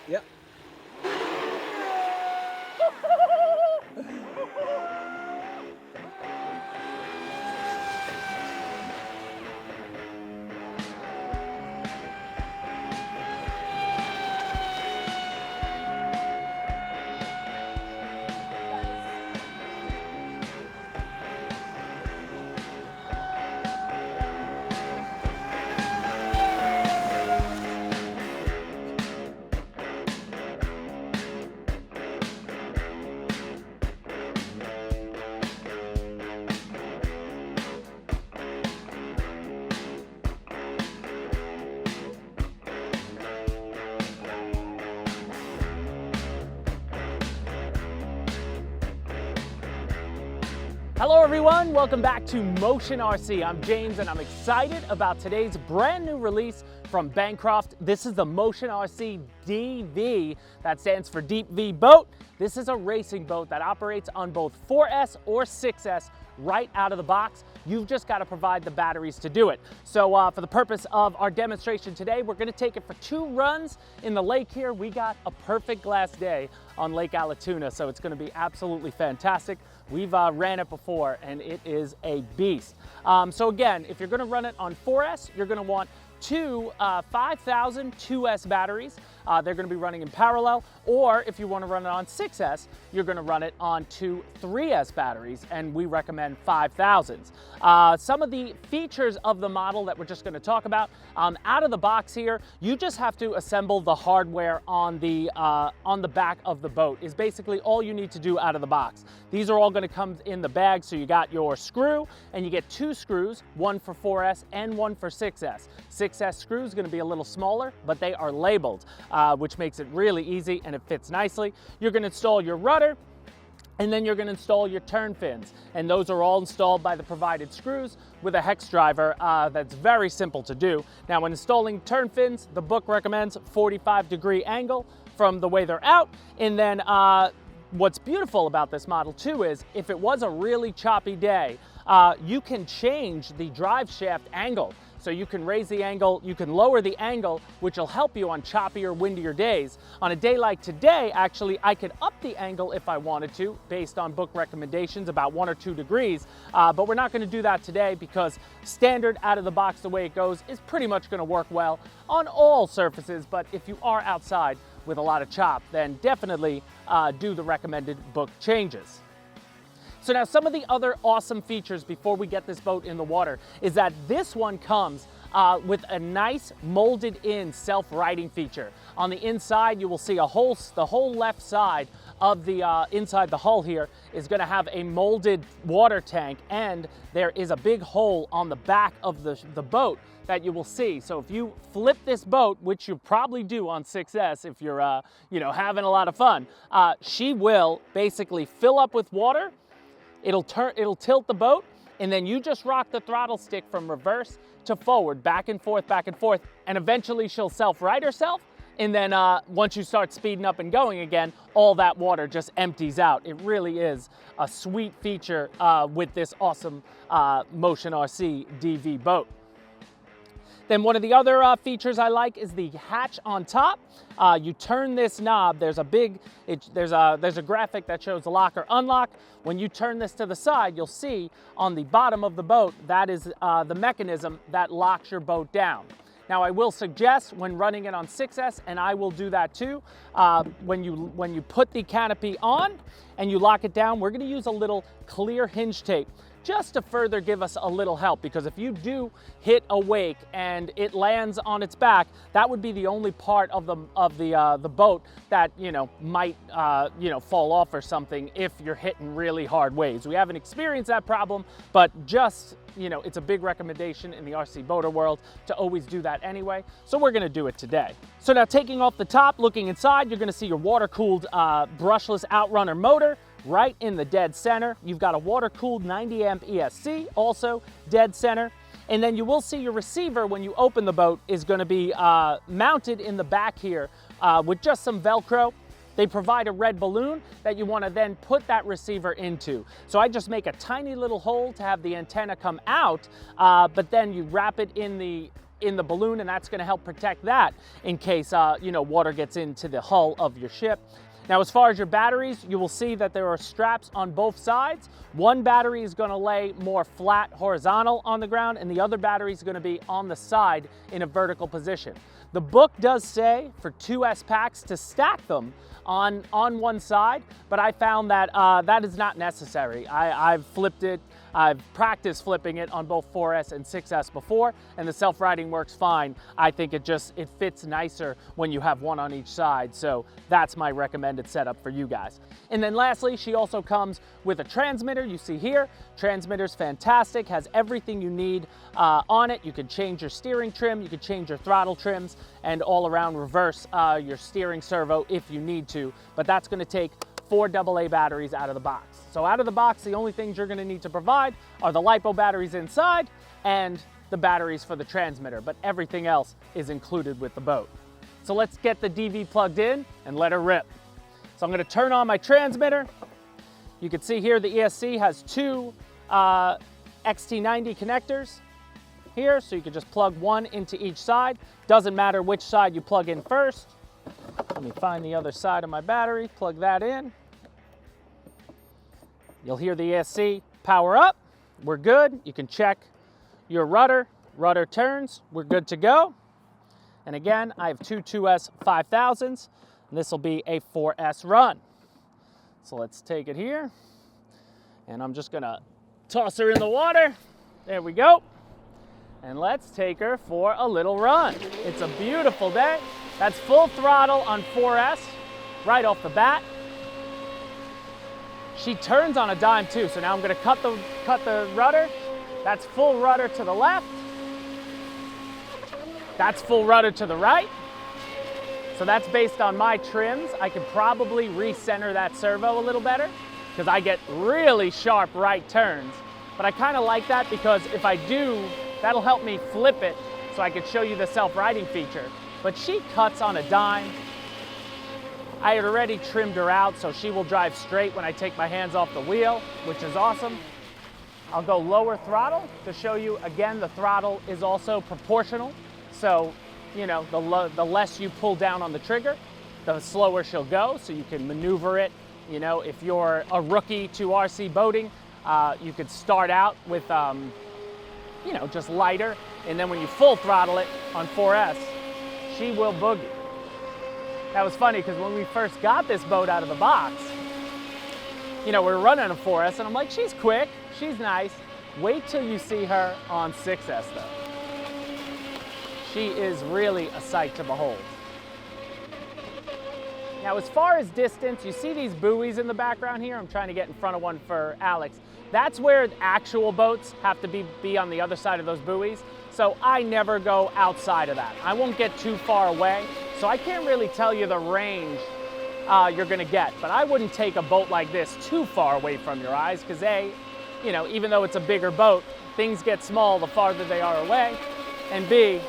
Yep. Hello everyone, welcome back to Motion RC. I'm James and I'm excited about today's brand new release from Bancroft. This is the Motion RC DV, that stands for Deep V boat. This is a racing boat that operates on both 4S or 6S right out of the box. You've just got to provide the batteries to do it. So for the purpose of our demonstration today, we're going to take it for 2 runs in the lake here. We got a perfect glass day on Lake Allatoona, so it's going to be absolutely fantastic. We've ran it before and it is a beast. So again, if you're going to run it on 4S, you're going to want 2 5000 2S batteries. They're going to be running in parallel, or if you want to run it on 6S, you're going to run it on 2 3S batteries, and we recommend 5000s. Some of the features of the model that we're just going to talk about, out of the box here, you just have to assemble the hardware on the back of the boat is basically all you need to do out of the box. These are all going to come in the bag, so you got your screw, and you get 2 screws, one for 4S and one for 6S. 6S screw is going to be a little smaller, but they are labeled, which makes it really easy and it fits nicely. You're going to install your rudder, and then you're going to install your turn fins, and those are all installed by the provided screws with a hex driver. That's very simple to do. Now, when installing turn fins, the book recommends 45-degree angle from the way they're out, and then what's beautiful about this model too is if it was a really choppy day, you can change the drive shaft angle. So you can raise the angle, you can lower the angle, which will help you on choppier, windier days. On a day like today, actually, I could up the angle if I wanted to, based on book recommendations, about 1 or 2 degrees. But we're not going to do that today because standard out of the box, the way it goes, is pretty much going to work well on all surfaces. But if you are outside with a lot of chop, then definitely do the recommended book changes. So now some of the other awesome features before we get this boat in the water is that this one comes with a nice molded in self-righting feature. On the inside, you will see the whole left side of the inside the hull here is going to have a molded water tank, and there is a big hole on the back of the boat that you will see. So if you flip this boat, which you probably do on 6S if you're having a lot of fun, she will basically fill up with water. It'll tilt the boat, and then you just rock the throttle stick from reverse to forward, back and forth, and eventually she'll self-right herself. And then once you start speeding up and going again, all that water just empties out. It really is a sweet feature with this awesome Motion RC DV boat. Then one of the other features I like is the hatch on top. You turn this knob, there's a graphic that shows the lock or unlock. When you turn this to the side, you'll see on the bottom of the boat, that is the mechanism that locks your boat down. Now, I will suggest when running it on 6S, and I will do that too, when you put the canopy on and you lock it down, we're going to use a little clear hinge tape just to further give us a little help, because if you do hit a wake and it lands on its back, that would be the only part of the boat that might fall off or something if you're hitting really hard waves. We haven't experienced that problem, but just it's a big recommendation in the RC boater world to always do that anyway, so we're going to do it today. So now, taking off the top, looking inside, you're going to see your water-cooled brushless outrunner motor right in the dead center. You've got a water-cooled 90 amp ESC also dead center, and then you will see your receiver when you open the boat is going to be mounted in the back here with just some Velcro. They provide a red balloon that you want to then put that receiver into. So I just make a tiny little hole to have the antenna come out, but then you wrap it in the in the balloon, and that's going to help protect that in case water gets into the hull of your ship. Now, as far as your batteries, you will see that there are straps on both sides. One battery is going to lay more flat horizontal on the ground, and the other battery is going to be on the side in a vertical position. The book does say for 2S packs to stack them on one side, but I found that that is not necessary. I've flipped it. I've practiced flipping it on both 4S and 6S before, and the self-riding works fine. I think it fits nicer when you have one on each side, so that's my recommended setup for you guys. And then lastly, she also comes with a transmitter. You see here, transmitter's fantastic, has everything you need on it. You can change your steering trim, you can change your throttle trims, and all around reverse your steering servo if you need to, but that's gonna take 4 AA batteries out of the box. So out of the box, the only things you're gonna need to provide are the LiPo batteries inside and the batteries for the transmitter, but everything else is included with the boat. So let's get the DV plugged in and let her rip. So I'm gonna turn on my transmitter. You can see here the ESC has 2 XT90 connectors here, so you can just plug one into each side. Doesn't matter which side you plug in first. Let me find the other side of my battery, plug that in. You'll hear the ESC power up. We're good. You can check your rudder. Rudder turns. We're good to go. And again, I have 2 2S 5000s. And this will be a 4S run. So let's take it here. And I'm just going to toss her in the water. There we go. And let's take her for a little run. It's a beautiful day. That's full throttle on 4S right off the bat. She turns on a dime too, so now I'm gonna cut the rudder. That's full rudder to the left. That's full rudder to the right. So that's based on my trims. I could probably recenter that servo a little better because I get really sharp right turns. But I kind of like that because if I do, that'll help me flip it so I could show you the self-riding feature. But she cuts on a dime. I had already trimmed her out, so she will drive straight when I take my hands off the wheel, which is awesome. I'll go lower throttle to show you, again, the throttle is also proportional. So, you know, the less you pull down on the trigger, the slower she'll go, so you can maneuver it. You know, if you're a rookie to RC boating, you could start out with, you know, just lighter, and then when you full throttle it on 4S, she will boogie. That was funny because when we first got this boat out of the box, you know, we were running a 4S and I'm like, she's quick, she's nice. Wait till you see her on 6S though. She is really a sight to behold. Now, as far as distance, you see these buoys in the background here? I'm trying to get in front of one for Alex. That's where actual boats have to be on the other side of those buoys. So I never go outside of that. I won't get too far away. So I can't really tell you the range you're gonna get, but I wouldn't take a boat like this too far away from your eyes because A, you know, even though it's a bigger boat, things get small the farther they are away. And B,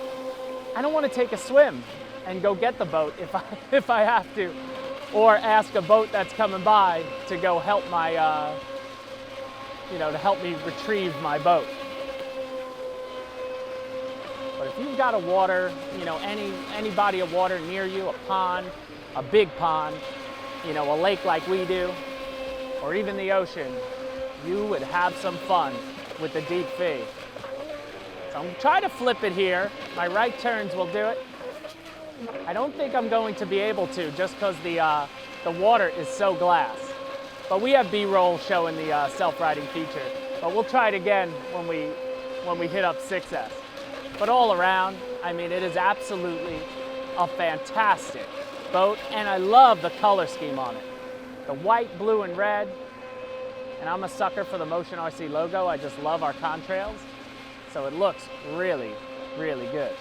I don't want to take a swim and go get the boat if I have to, or ask a boat that's coming by to go help my, you know, to help me retrieve my boat. But if you've got a water, you know, any body of water near you, a pond, a big pond, you know, a lake like we do, or even the ocean, you would have some fun with the Deep Vee. So I'm trying to flip it here. My right turns will do it. I don't think I'm going to be able to just because the water is so glass. But we have B-roll showing the self-riding feature. But we'll try it again when we hit up 6S. But all around, I mean, it is absolutely a fantastic boat, and I love the color scheme on it. The white, blue, and red. And I'm a sucker for the Motion RC logo. I just love our contrails. So it looks really, really good.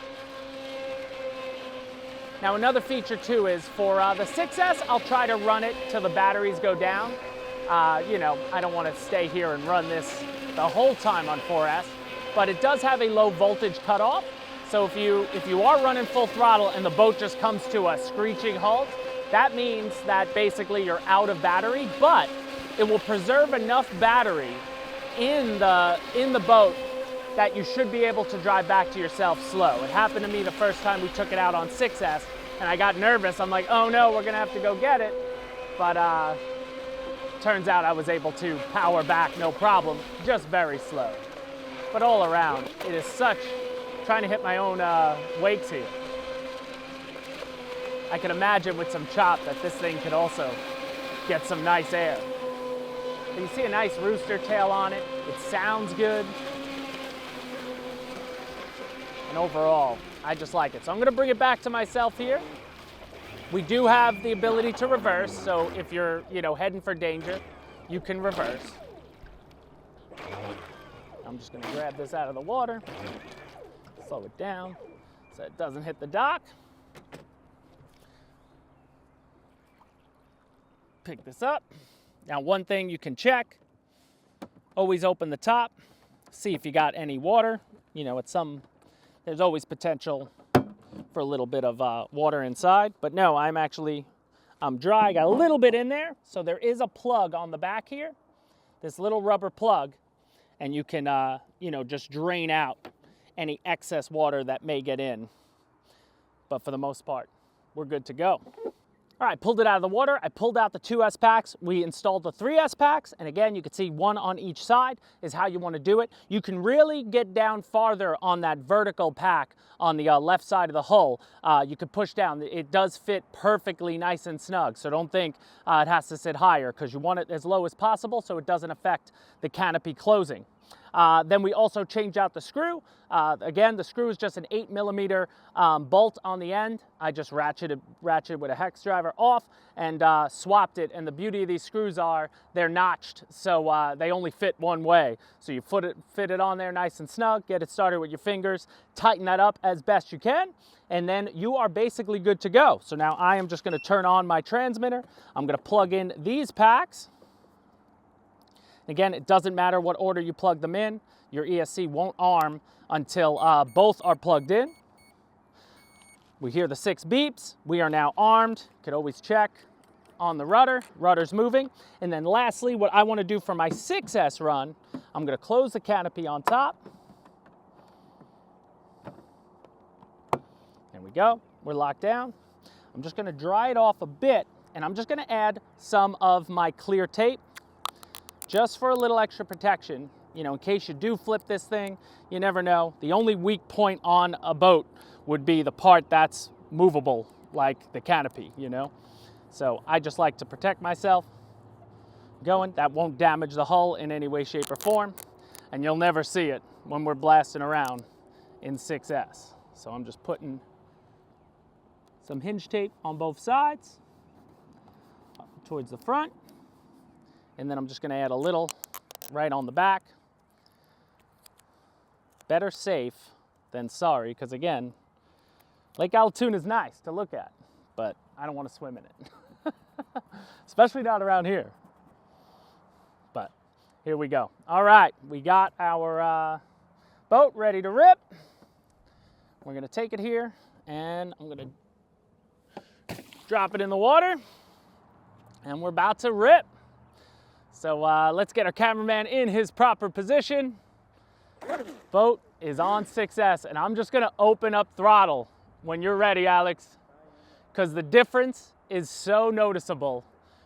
Now another feature too is for the 6S, I'll try to run it till the batteries go down. You know, I don't want to stay here and run this the whole time on 4S, but it does have a low voltage cutoff. So if you are running full throttle and the boat just comes to a screeching halt, that means that basically you're out of battery, but it will preserve enough battery in the boat that you should be able to drive back to yourself slow. It happened to me the first time we took it out on 6S, and I got nervous. I'm like, oh no, we're gonna have to go get it. But turns out I was able to power back no problem, just very slow. But all around, it is such, trying to hit my own wakes here. I can imagine with some chop that this thing could also get some nice air. You see a nice rooster tail on it. It sounds good. And overall, I just like it. So I'm gonna bring it back to myself here. We do have the ability to reverse, so if you're, heading for danger, you can reverse. I'm just gonna grab this out of the water, slow it down so it doesn't hit the dock. Pick this up. Now, one thing you can check, always open the top, see if you got any water. There's always potential for a little bit of water inside, but no, I'm dry. I got a little bit in there, so there is a plug on the back here, this little rubber plug, and you can, just drain out any excess water that may get in. But for the most part, we're good to go. All right, pulled it out of the water. I pulled out the 2S packs. We installed the 3S packs. And again, you can see one on each side is how you want to do it. You can really get down farther on that vertical pack on the left side of the hull. You can push down. It does fit perfectly nice and snug. So don't think it has to sit higher, because you want it as low as possible so it doesn't affect the canopy closing. Then we also changed out the screw. Again, the screw is just an 8mm bolt on the end. I just ratcheted with a hex driver off and swapped it. And the beauty of these screws are they're notched, so they only fit one way. So you fit it on there nice and snug, get it started with your fingers, tighten that up as best you can, and then you are basically good to go. So now I am just going to turn on my transmitter. I'm going to plug in these packs. Again, it doesn't matter what order you plug them in. Your ESC won't arm until both are plugged in. We hear the 6 beeps. We are now armed. Could always check on the rudder. Rudder's moving. And then lastly, what I want to do for my 6S run, I'm going to close the canopy on top. There we go. We're locked down. I'm just going to dry it off a bit, and I'm just going to add some of my clear tape, just for a little extra protection, in case you do flip this thing. You never know. The only weak point on a boat would be the part that's movable, like the canopy, So I just like to protect myself going. That won't damage the hull in any way, shape, or form, and you'll never see it when we're blasting around in 6S. So I'm just putting some hinge tape on both sides towards the front. And then I'm just going to add a little right on the back. Better safe than sorry, because again, Lake Allatoona is nice to look at, but I don't want to swim in it. Especially not around here. But here we go. All right, we got our boat ready to rip. We're going to take it here, and I'm going to drop it in the water, and we're about to rip. So let's get our cameraman in his proper position. Boat is on 6S, and I'm just gonna open up throttle when you're ready, Alex, because the difference is so noticeable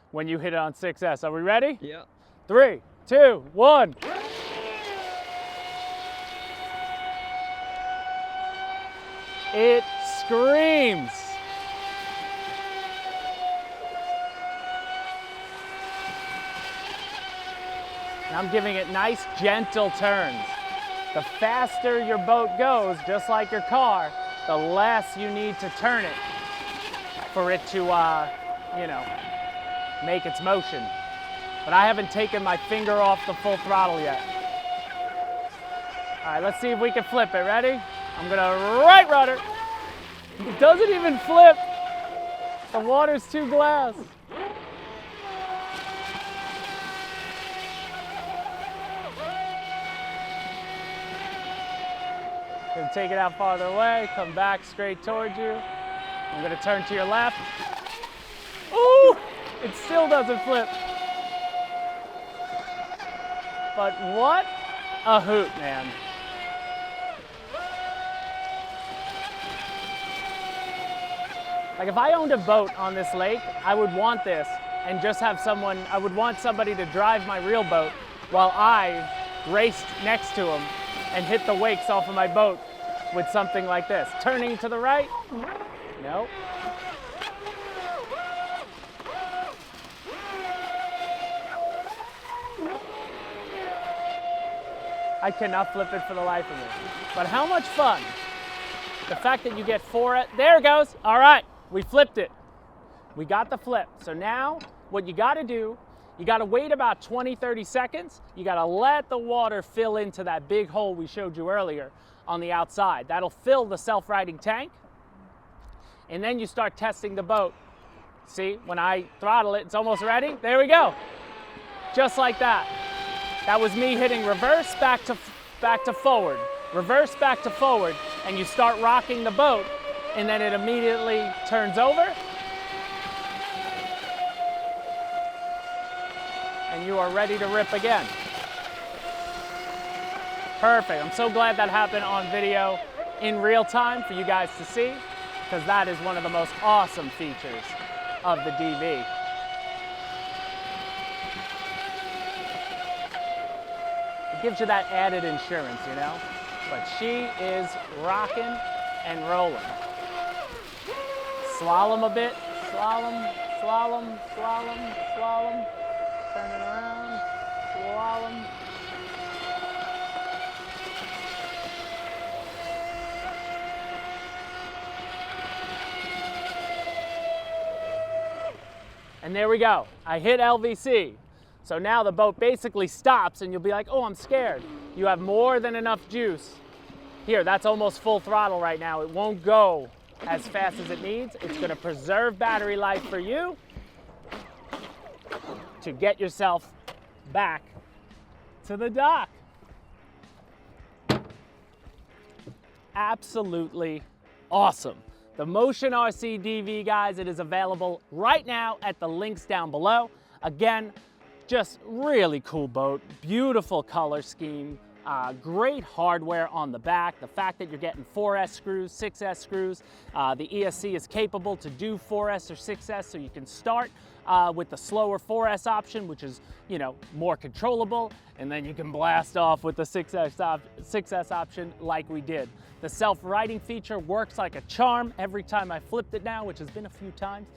when you hit it on 6S. Are we ready? Yeah. 3, 2, 1. It screams. I'm giving it nice, gentle turns. The faster your boat goes, just like your car, the less you need to turn it for it to, make its motion. But I haven't taken my finger off the full throttle yet. All right, let's see if we can flip it. Ready? I'm gonna right rudder. It doesn't even flip. The water's too glass. Gonna take it out farther away, come back straight towards you. I'm gonna turn to your left. Ooh, it still doesn't flip. But what a hoot, man. Like if I owned a boat on this lake, I would want this and just have someone, I would want somebody to drive my real boat while I raced next to them and hit the wakes off of my boat with something like this. Turning to the right, nope. I cannot flip it for the life of me. But how much fun. The fact that you get there it goes. All right, we flipped it. We got the flip. So now what you gotta do, you gotta wait about 20, 30 seconds. You gotta let the water fill into that big hole we showed you earlier on the outside. That'll fill the self-righting tank. And then you start testing the boat. See, when I throttle it, it's almost ready. There we go. Just like that. That was me hitting reverse, back to forward, reverse, back to forward, and you start rocking the boat, and then it immediately turns over, and you are ready to rip again. Perfect. I'm so glad that happened on video in real time for you guys to see, because that is one of the most awesome features of the DV. Gives you that added insurance, you know? But she is rocking and rolling. Slalom a bit, slalom, slalom, slalom, slalom. Turn it around, slalom. And there we go. I hit LVC. So now the boat basically stops and you'll be like, oh, I'm scared. You have more than enough juice. Here, that's almost full throttle right now. It won't go as fast as it needs. It's gonna preserve battery life for you to get yourself back to the dock. Absolutely awesome. The Motion RC DV, guys, it is available right now at the links down below. Again, just really cool boat, beautiful color scheme, great hardware on the back. The fact that you're getting 4S screws, 6S screws. The ESC is capable to do 4S or 6S, so you can start with the slower 4S option, which is, you know, more controllable, and then you can blast off with the 6S option like we did. The self-righting feature works like a charm. Every time I flipped it now, which has been a few times,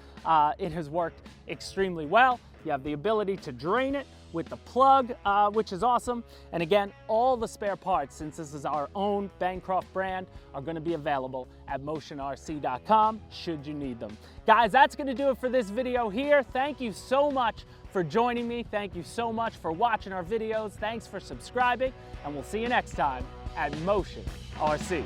it has worked extremely well. You have the ability to drain it with the plug, which is awesome. And again, all the spare parts, since this is our own Bancroft brand, are gonna be available at motionrc.com should you need them. Guys, that's gonna do it for this video here. Thank you so much for joining me. Thank you so much for watching our videos. Thanks for subscribing, and we'll see you next time at Motion RC.